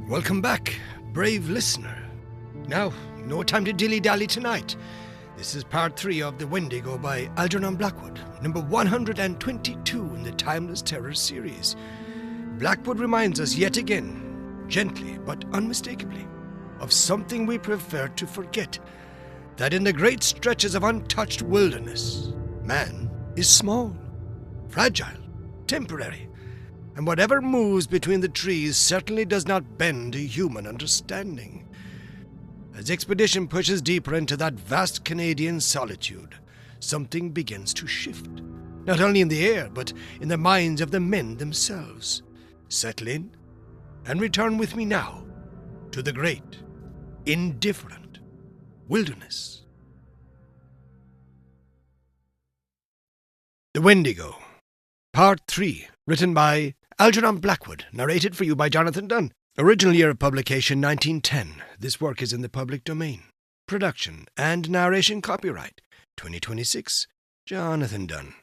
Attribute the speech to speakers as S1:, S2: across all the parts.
S1: Welcome back, brave listener. Now, no time to dilly-dally tonight. This is part 3 of The Wendigo by Algernon Blackwood, number 122 in the Timeless Terror series. Blackwood reminds us yet again, gently but unmistakably, of something we prefer to forget, that in the great stretches of untouched wilderness, man is small, fragile, temporary, and whatever moves between the trees certainly does not bend to human understanding. As the expedition pushes deeper into that vast Canadian solitude, something begins to shift, not only in the air, but in the minds of the men themselves. Settle in, and return with me now to the great, indifferent wilderness. The Wendigo, Part 3, written by Algernon Blackwood, narrated for you by Jonathan Dunne. Original year of publication 1910. This work is in the public domain. Production and narration copyright 2026, Jonathan Dunne.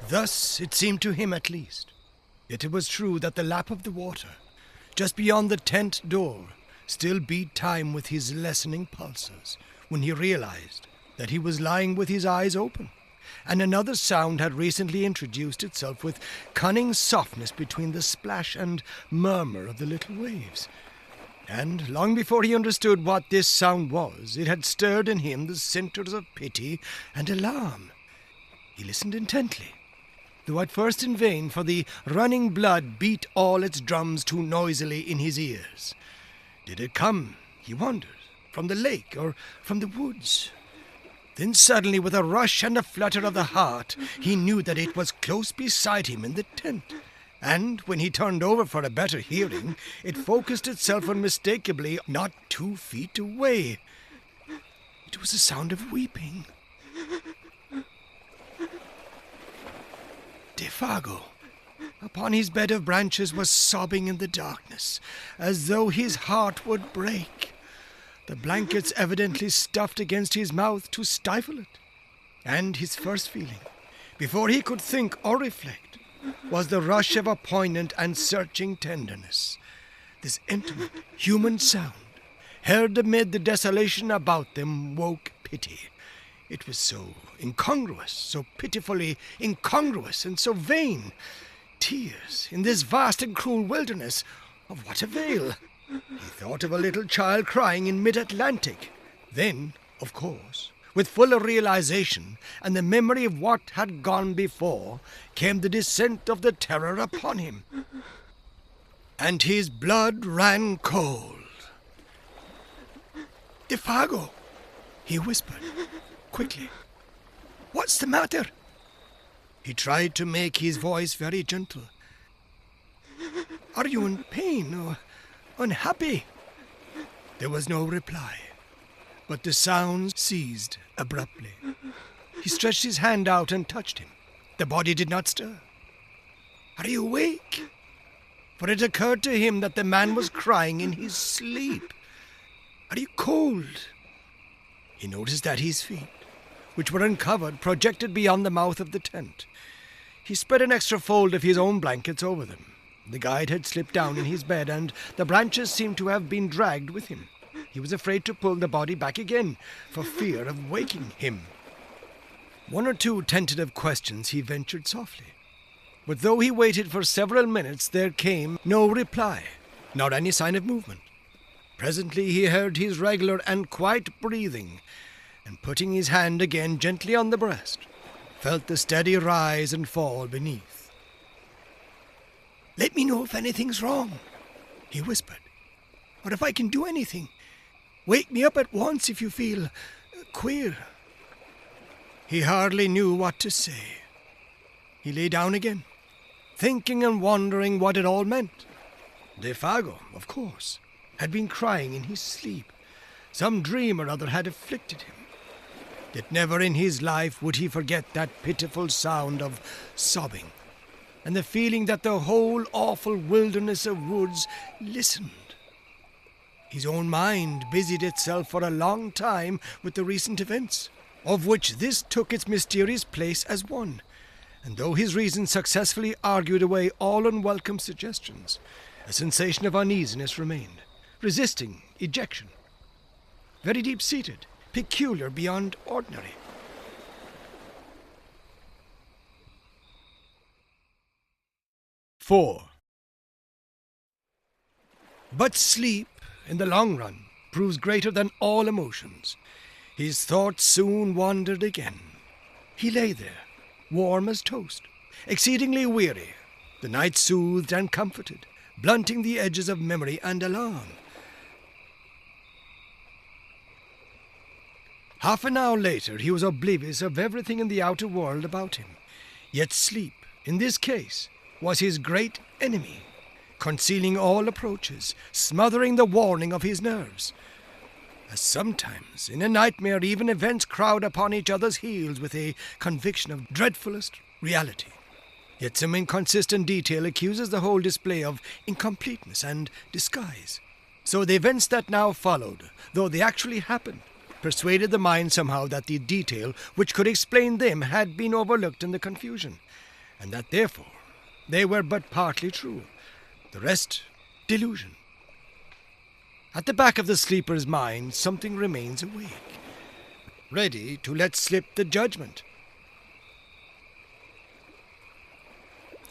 S1: Thus it seemed to him at least. Yet it was true that the lap of the water, just beyond the tent door, still beat time with his lessening pulses when he realized that he was lying with his eyes open, and another sound had recently introduced itself with cunning softness between the splash and murmur of the little waves. And long before he understood what this sound was, it had stirred in him the centers of pity and alarm. He listened intently, though at first in vain, for the running blood beat all its drums too noisily in his ears. Did it come, he wondered, from the lake or from the woods? Then suddenly, with a rush and a flutter of the heart, he knew that it was close beside him in the tent. And when he turned over for a better hearing, it focused itself unmistakably not 2 feet away. It was a sound of weeping. Defago, upon his bed of branches, was sobbing in the darkness, as though his heart would break, the blankets evidently stuffed against his mouth to stifle it. And his first feeling, before he could think or reflect, was the rush of a poignant and searching tenderness. This intimate human sound, heard amid the desolation about them, woke pity. It was so incongruous, so pitifully incongruous, and so vain. Tears in this vast and cruel wilderness, of what avail? He thought of a little child crying in mid-Atlantic. Then, of course, with fuller realization and the memory of what had gone before, came the descent of the terror upon him. And his blood ran cold. "Defago," he whispered, quickly. "What's the matter?" He tried to make his voice very gentle. "Are you in pain or unhappy?" There was no reply, but the sound ceased abruptly. He stretched his hand out and touched him. The body did not stir. "Are you awake?" For it occurred to him that the man was crying in his sleep. "Are you cold?" He noticed that his feet, which were uncovered, projected beyond the mouth of the tent. He spread an extra fold of his own blankets over them. The guide had slipped down in his bed, and the branches seemed to have been dragged with him. He was afraid to pull the body back again, for fear of waking him. 1 or 2 tentative questions he ventured softly. But though he waited for several minutes, there came no reply, nor any sign of movement. Presently he heard his regular and quiet breathing, and putting his hand again gently on the breast, felt the steady rise and fall beneath. "Let me know if anything's wrong," he whispered, "or if I can do anything. Wake me up at once if you feel queer." He hardly knew what to say. He lay down again, thinking and wondering what it all meant. Defago, of course, had been crying in his sleep. Some dream or other had afflicted him. Yet never in his life would he forget that pitiful sound of sobbing. and the feeling that the whole awful wilderness of woods listened. His own mind busied itself for a long time with the recent events, of which this took its mysterious place as one, and though his reason successfully argued away all unwelcome suggestions, a sensation of uneasiness remained, resisting ejection, very deep-seated, peculiar beyond ordinary. "4. But sleep, in the long run, proves greater than all emotions. His thoughts soon wandered again. He lay there, warm as toast, exceedingly weary, the night soothed and comforted, blunting the edges of memory and alarm. Half an hour later he was oblivious of everything in the outer world about him. Yet sleep, in this case, was his great enemy, concealing all approaches, smothering the warning of his nerves. As sometimes, in a nightmare, even events crowd upon each other's heels with a conviction of dreadfulest reality. Yet some inconsistent detail accuses the whole display of incompleteness and disguise. So the events that now followed, though they actually happened, persuaded the mind somehow that the detail which could explain them had been overlooked in the confusion, and that therefore they were but partly true, the rest delusion. At the back of the sleeper's mind something remains awake, ready to let slip the judgment.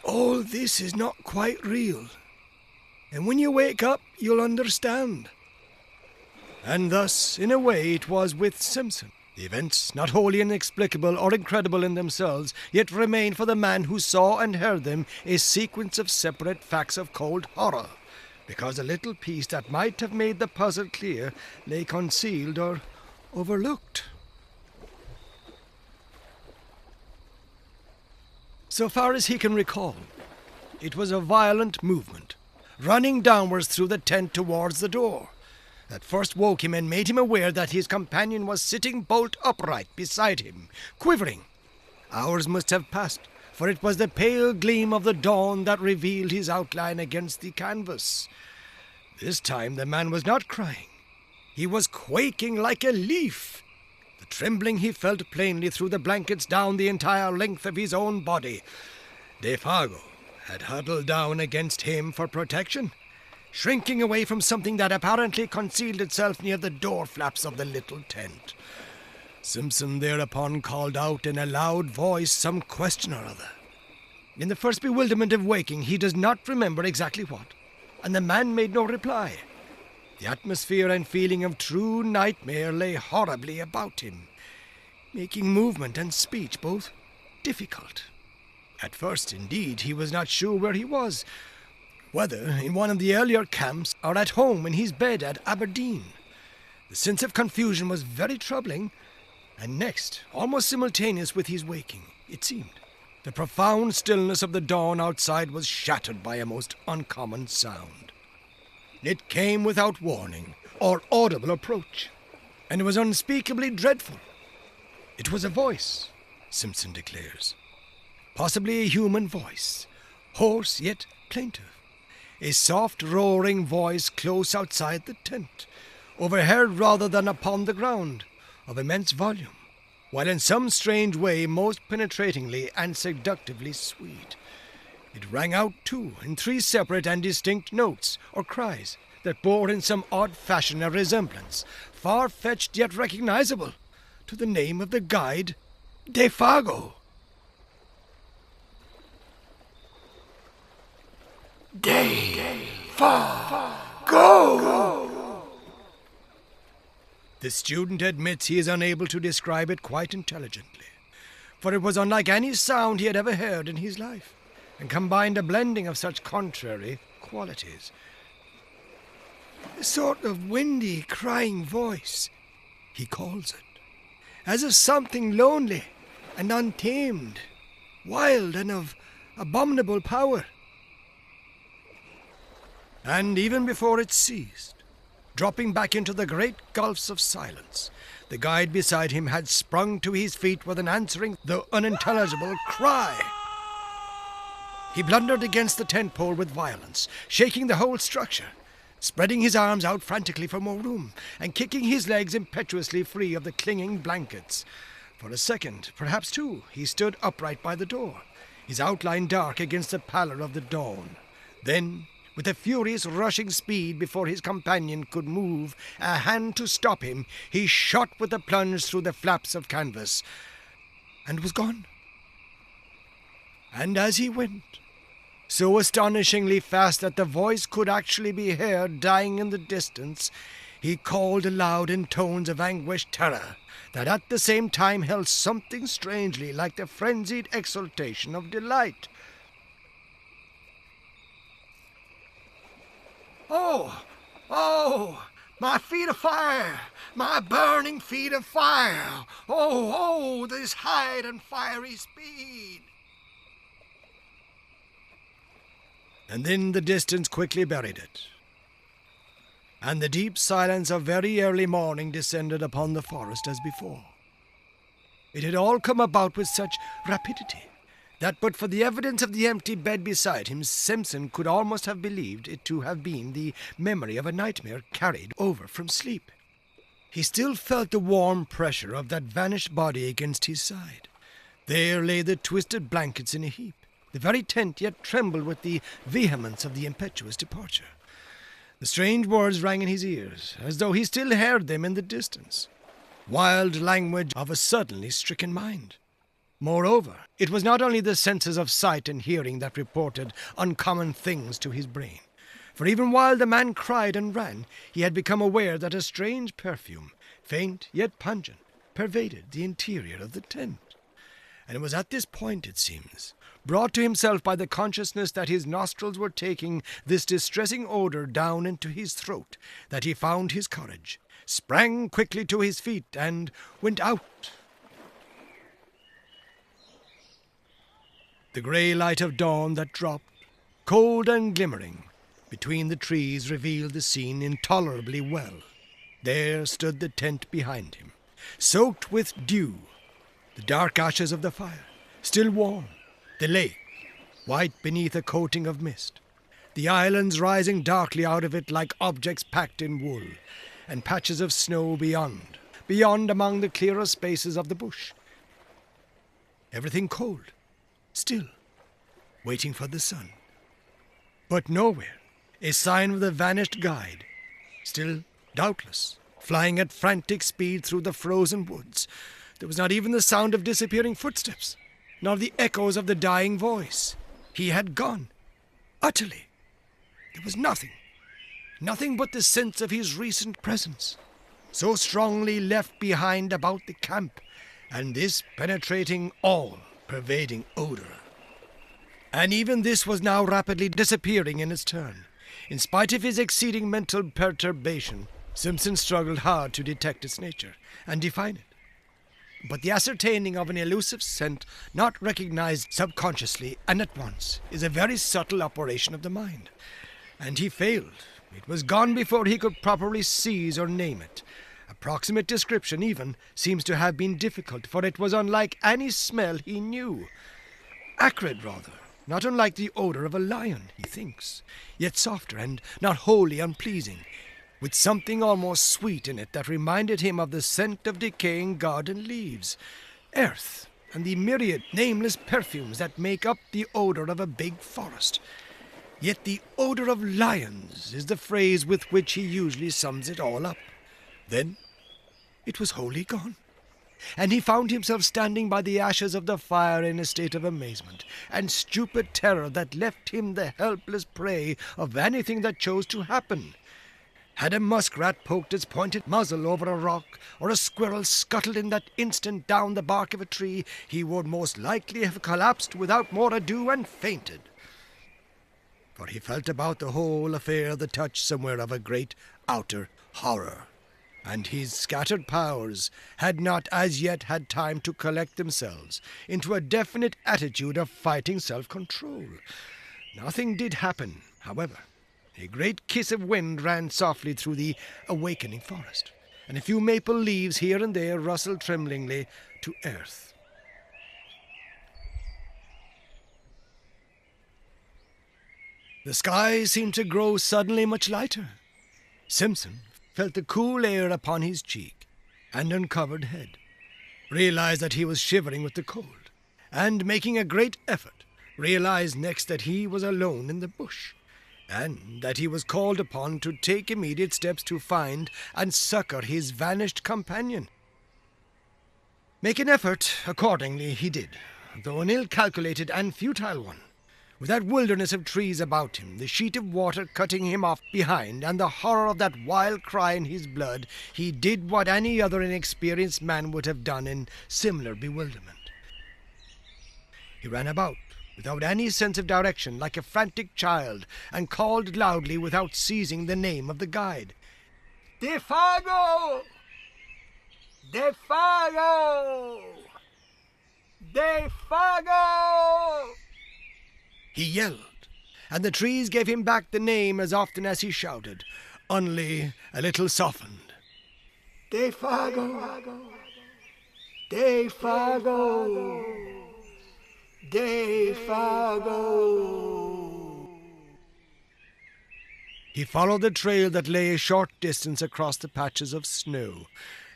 S1: All this is not quite real, and when you wake up you'll understand. And thus, in a way, it was with Simpson. The events, not wholly inexplicable or incredible in themselves, yet remained for the man who saw and heard them a sequence of separate facts of cold horror, because a little piece that might have made the puzzle clear lay concealed or overlooked. So far as he can recall, it was a violent movement, running downwards through the tent towards the door, that first woke him and made him aware that his companion was sitting bolt upright beside him, quivering. Hours must have passed, for it was the pale gleam of the dawn that revealed his outline against the canvas. This time the man was not crying. He was quaking like a leaf. The trembling he felt plainly through the blankets down the entire length of his own body. Defago had huddled down against him for protection, shrinking away from something that apparently concealed itself near the door flaps of the little tent. Simpson thereupon called out in a loud voice some question or other. In the first bewilderment of waking, he does not remember exactly what, and the man made no reply. The atmosphere and feeling of true nightmare lay horribly about him, making movement and speech both difficult. At first, indeed, he was not sure where he was, whether in one of the earlier camps or at home in his bed at Aberdeen. The sense of confusion was very troubling, and next, almost simultaneous with his waking, it seemed, the profound stillness of the dawn outside was shattered by a most uncommon sound. It came without warning or audible approach, and it was unspeakably dreadful. It was a voice, Simpson declares, possibly a human voice, hoarse yet plaintive. A soft, roaring voice close outside the tent, overheard rather than upon the ground, of immense volume, while in some strange way most penetratingly and seductively sweet. It rang out, too, in 3 separate and distinct notes, or cries, that bore in some odd fashion a resemblance, far-fetched yet recognizable, to the name of the guide, Defago. Go! The student admits he is unable to describe it quite intelligently, for it was unlike any sound he had ever heard in his life, and combined a blending of such contrary qualities. A sort of windy, crying voice, he calls it, as of something lonely and untamed, wild and of abominable power. And even before it ceased, dropping back into the great gulfs of silence, the guide beside him had sprung to his feet with an answering, though unintelligible, cry. He blundered against the tent pole with violence, shaking the whole structure, spreading his arms out frantically for more room, and kicking his legs impetuously free of the clinging blankets. For a second, perhaps two, he stood upright by the door, his outline dark against the pallor of the dawn. Then, with a furious rushing speed before his companion could move a hand to stop him, he shot with a plunge through the flaps of canvas, and was gone. And as he went, so astonishingly fast that the voice could actually be heard dying in the distance, he called aloud in tones of anguished terror that at the same time held something strangely like the frenzied exultation of delight. "Oh, oh, my feet of fire, my burning feet of fire! Oh, this height and fiery speed!" And then the distance quickly buried it, and the deep silence of very early morning descended upon the forest as before. It had all come about with such rapidity that but for the evidence of the empty bed beside him, Simpson could almost have believed it to have been the memory of a nightmare carried over from sleep. He still felt the warm pressure of that vanished body against his side. There lay the twisted blankets in a heap. The very tent yet trembled with the vehemence of the impetuous departure. The strange words rang in his ears, as though he still heard them in the distance. Wild language of a suddenly stricken mind. Moreover, it was not only the senses of sight and hearing that reported uncommon things to his brain, for even while the man cried and ran, he had become aware that a strange perfume, faint yet pungent, pervaded the interior of the tent. And it was at this point, it seems, brought to himself by the consciousness that his nostrils were taking this distressing odour down into his throat, that he found his courage, sprang quickly to his feet, and went out. The grey light of dawn that dropped, cold and glimmering, between the trees revealed the scene intolerably well. There stood the tent behind him, soaked with dew, the dark ashes of the fire, still warm, the lake, white beneath a coating of mist, the islands rising darkly out of it like objects packed in wool, and patches of snow beyond among the clearer spaces of the bush. Everything cold, still, waiting for the sun. But nowhere a sign of the vanished guide, still, doubtless, flying at frantic speed through the frozen woods. There was not even the sound of disappearing footsteps, nor the echoes of the dying voice. He had gone, utterly. There was nothing but the sense of his recent presence, so strongly left behind about the camp, and this penetrating, all-pervading odour. And even this was now rapidly disappearing in its turn. In spite of his exceeding mental perturbation, Simpson struggled hard to detect its nature and define it. But the ascertaining of an elusive scent not recognized subconsciously and at once is a very subtle operation of the mind. And he failed. It was gone before he could properly seize or name it. Approximate description, even, seems to have been difficult, for it was unlike any smell he knew. Acrid, rather, not unlike the odour of a lion, he thinks, yet softer and not wholly unpleasing, with something almost sweet in it that reminded him of the scent of decaying garden leaves, earth, and the myriad nameless perfumes that make up the odour of a big forest. Yet the odour of lions is the phrase with which he usually sums it all up. Then it was wholly gone, and he found himself standing by the ashes of the fire in a state of amazement and stupid terror that left him the helpless prey of anything that chose to happen. Had a muskrat poked its pointed muzzle over a rock, or a squirrel scuttled in that instant down the bark of a tree, he would most likely have collapsed without more ado and fainted. For he felt about the whole affair the touch somewhere of a great outer horror, and his scattered powers had not as yet had time to collect themselves into a definite attitude of fighting self-control. Nothing did happen, however. A great kiss of wind ran softly through the awakening forest, and a few maple leaves here and there rustled tremblingly to earth. The sky seemed to grow suddenly much lighter. Simpson felt the cool air upon his cheek and uncovered head, realized that he was shivering with the cold, and making a great effort, realized next that he was alone in the bush, and that he was called upon to take immediate steps to find and succor his vanished companion. Make an effort, accordingly, he did, though an ill-calculated and futile one. With that wilderness of trees about him, the sheet of water cutting him off behind, and the horror of that wild cry in his blood, he did what any other inexperienced man would have done in similar bewilderment. He ran about, without any sense of direction, like a frantic child, and called loudly without ceasing the name of the guide. "Defago! Defago! Defago!" He yelled, and the trees gave him back the name as often as he shouted, only a little softened. "Defago! Defago! Defago!" He followed the trail that lay a short distance across the patches of snow,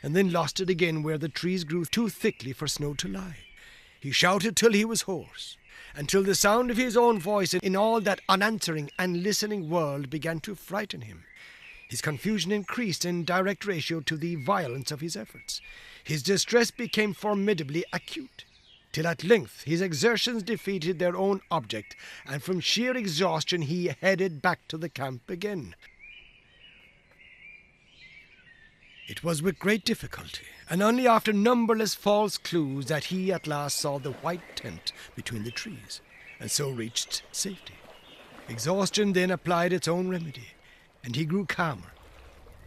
S1: and then lost it again where the trees grew too thickly for snow to lie. He shouted till he was hoarse, until the sound of his own voice in all that unanswering and listening world began to frighten him. His confusion increased in direct ratio to the violence of his efforts. His distress became formidably acute, till at length his exertions defeated their own object, and from sheer exhaustion he headed back to the camp again. It was with great difficulty, and only after numberless false clues, that he at last saw the white tent between the trees, and so reached safety. Exhaustion then applied its own remedy, and he grew calmer.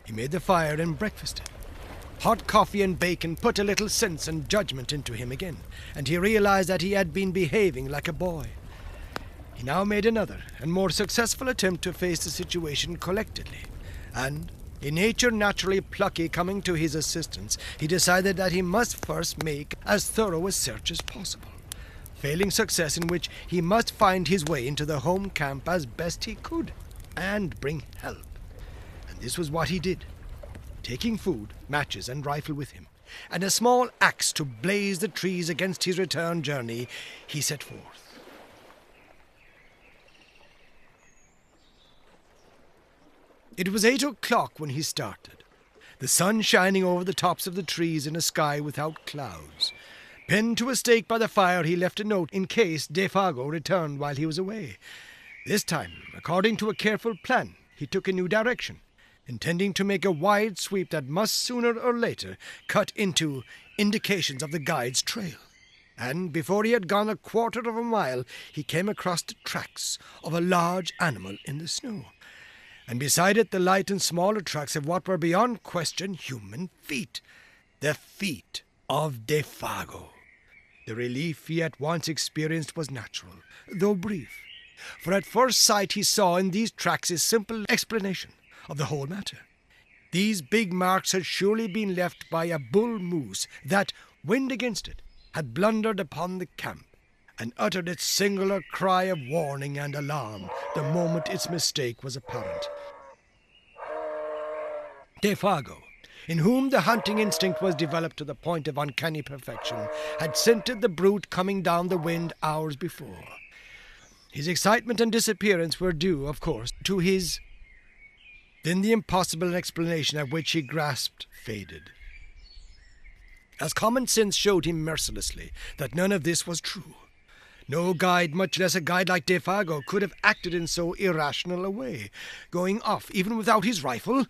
S1: He made the fire and breakfasted. Hot coffee and bacon put a little sense and judgment into him again, and he realized that he had been behaving like a boy. He now made another and more successful attempt to face the situation collectedly, and, a nature naturally plucky coming to his assistance, he decided that he must first make as thorough a search as possible, failing success in which he must find his way into the home camp as best he could, and bring help. And this was what he did, taking food, matches, and rifle with him, and a small axe to blaze the trees against his return journey, he set forth. It was 8 o'clock when he started, the sun shining over the tops of the trees in a sky without clouds. Pinned to a stake by the fire, he left a note in case Defago returned while he was away. This time, according to a careful plan, he took a new direction, intending to make a wide sweep that must sooner or later cut into indications of the guide's trail. And before he had gone a quarter of a mile, he came across the tracks of a large animal in the snow, and beside it the light and smaller tracks of what were beyond question human feet, the feet of Defago. The relief he at once experienced was natural, though brief, for at first sight he saw in these tracks a simple explanation of the whole matter. These big marks had surely been left by a bull moose that, wind against it, had blundered upon the camp, and uttered its singular cry of warning and alarm the moment its mistake was apparent. Defago, in whom the hunting instinct was developed to the point of uncanny perfection, had scented the brute coming down the wind hours before. His excitement and disappearance were due, of course, to his... Then the impossible explanation at which he grasped faded, as common sense showed him mercilessly that none of this was true. No guide, much less a guide like Defago, could have acted in so irrational a way, going off even without his rifle.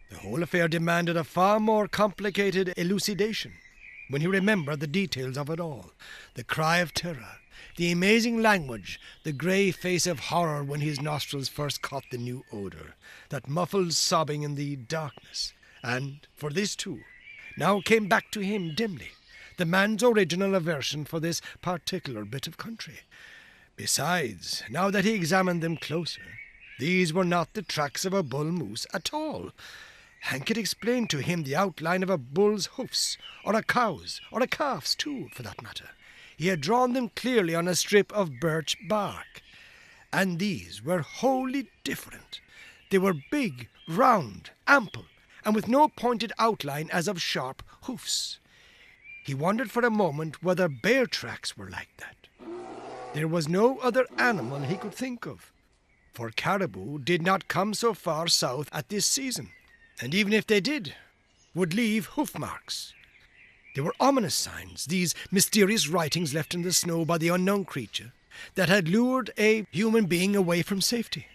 S1: The whole affair demanded a far more complicated elucidation. When he remembered the details of it all, the cry of terror, the amazing language, the grey face of horror when his nostrils first caught the new odour, that muffled sobbing in the darkness, and, for this too, now came back to him dimly, the man's original aversion for this particular bit of country. Besides, now that he examined them closer, these were not the tracks of a bull moose at all. Hank had explained to him the outline of a bull's hoofs, or a cow's, or a calf's too, for that matter. He had drawn them clearly on a strip of birch bark. And these were wholly different. They were big, round, ample, and with no pointed outline as of sharp hoofs. He wondered for a moment whether bear tracks were like that. There was no other animal he could think of, for caribou did not come so far south at this season, and even if they did, would leave hoof marks. They were ominous signs, these mysterious writings left in the snow by the unknown creature that had lured a human being away from safety.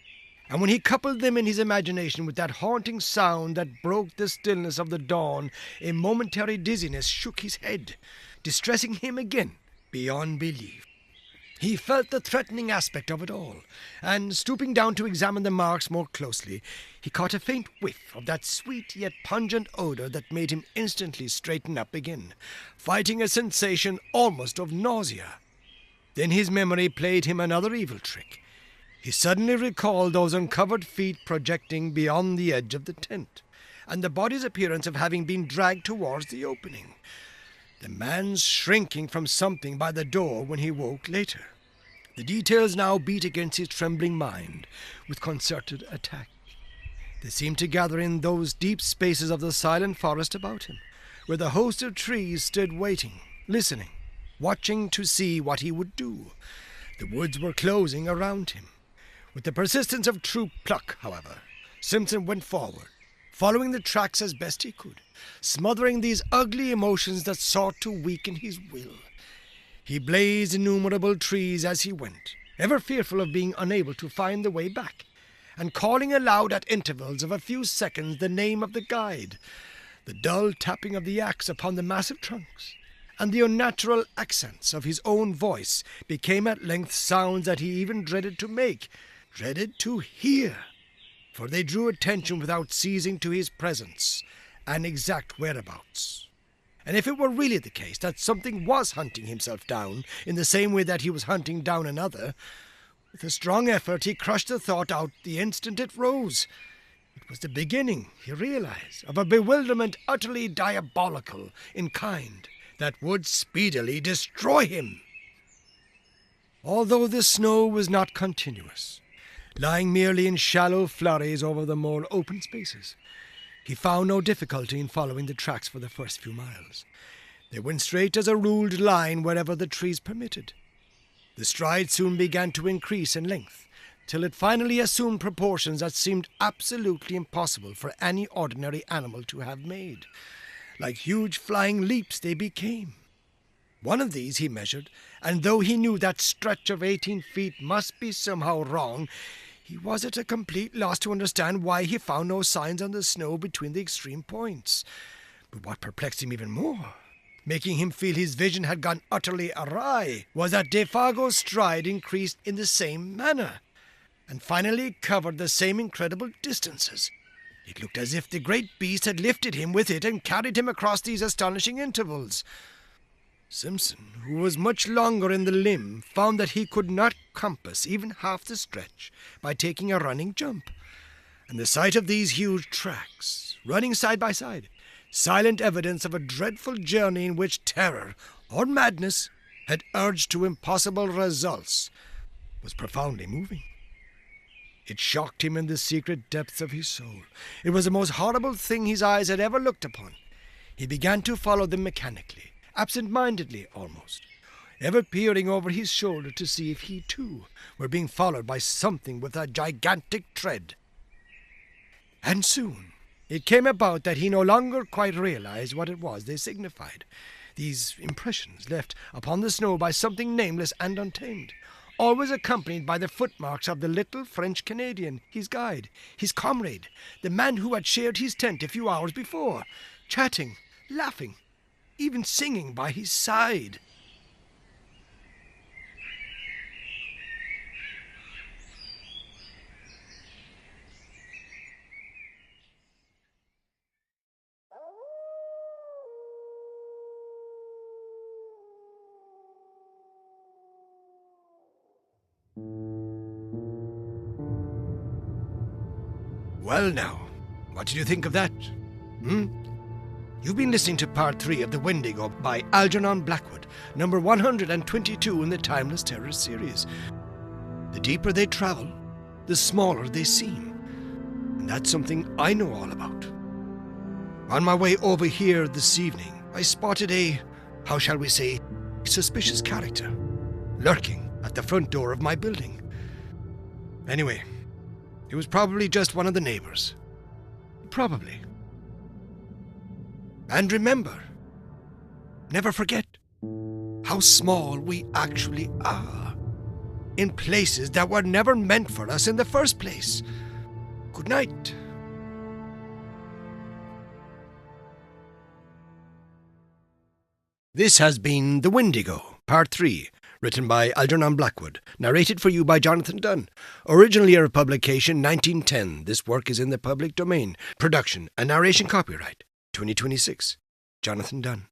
S1: And when he coupled them in his imagination with that haunting sound that broke the stillness of the dawn, a momentary dizziness shook his head, distressing him again beyond belief. He felt the threatening aspect of it all, and stooping down to examine the marks more closely, he caught a faint whiff of that sweet yet pungent odour that made him instantly straighten up again, fighting a sensation almost of nausea. Then his memory played him another evil trick. He suddenly recalled those uncovered feet projecting beyond the edge of the tent, and the body's appearance of having been dragged towards the opening. The man's shrinking from something by the door when he woke later. The details now beat against his trembling mind with concerted attack. They seemed to gather in those deep spaces of the silent forest about him, where the host of trees stood waiting, listening, watching to see what he would do. The woods were closing around him. With the persistence of true pluck, however, Simpson went forward, following the tracks as best he could, smothering these ugly emotions that sought to weaken his will. He blazed innumerable trees as he went, ever fearful of being unable to find the way back, and calling aloud at intervals of a few seconds the name of the guide. The dull tapping of the axe upon the massive trunks, and the unnatural accents of his own voice became at length sounds that he even dreaded to make, dreaded to hear, for they drew attention without ceasing to his presence and exact whereabouts. And if it were really the case that something was hunting himself down in the same way that he was hunting down another, with a strong effort he crushed the thought out the instant it rose. It was the beginning, he realized, of a bewilderment utterly diabolical in kind that would speedily destroy him. Although the snow was not continuous, lying merely in shallow flurries over the more open spaces, he found no difficulty in following the tracks for the first few miles. They went straight as a ruled line wherever the trees permitted. The stride soon began to increase in length, till it finally assumed proportions that seemed absolutely impossible for any ordinary animal to have made. Like huge flying leaps they became. One of these he measured, and though he knew that stretch of 18 feet must be somehow wrong, he was at a complete loss to understand why he found no signs on the snow between the extreme points. But what perplexed him even more, making him feel his vision had gone utterly awry, was that Defago's stride increased in the same manner, and finally covered the same incredible distances. It looked as if the great beast had lifted him with it and carried him across these astonishing intervals. Simpson, who was much longer in the limb, found that he could not compass even half the stretch by taking a running jump, and the sight of these huge tracks, running side by side, silent evidence of a dreadful journey in which terror or madness had urged to impossible results, was profoundly moving. It shocked him in the secret depths of his soul. It was the most horrible thing his eyes had ever looked upon. He began to follow them mechanically, absent-mindedly almost, ever peering over his shoulder to see if he too were being followed by something with a gigantic tread. And soon it came about that he no longer quite realized what it was they signified, these impressions left upon the snow by something nameless and untamed, always accompanied by the footmarks of the little French Canadian, his guide, his comrade, the man who had shared his tent a few hours before, chatting, laughing, even singing by his side. Well now, what did you think of that? You've been listening to Part 3 of The Wendigo by Algernon Blackwood, number 122 in the Timeless Terror series. The deeper they travel, the smaller they seem. And that's something I know all about. On my way over here this evening, I spotted a, how shall we say, suspicious character lurking at the front door of my building. Anyway, it was probably just one of the neighbors. Probably. And remember, never forget how small we actually are in places that were never meant for us in the first place. Good night. This has been The Wendigo, Part 3, written by Algernon Blackwood, narrated for you by Jonathan Dunne. Original year of publication, 1910. This work is in the public domain. Production and narration copyright, 2026. Jonathan Dunne.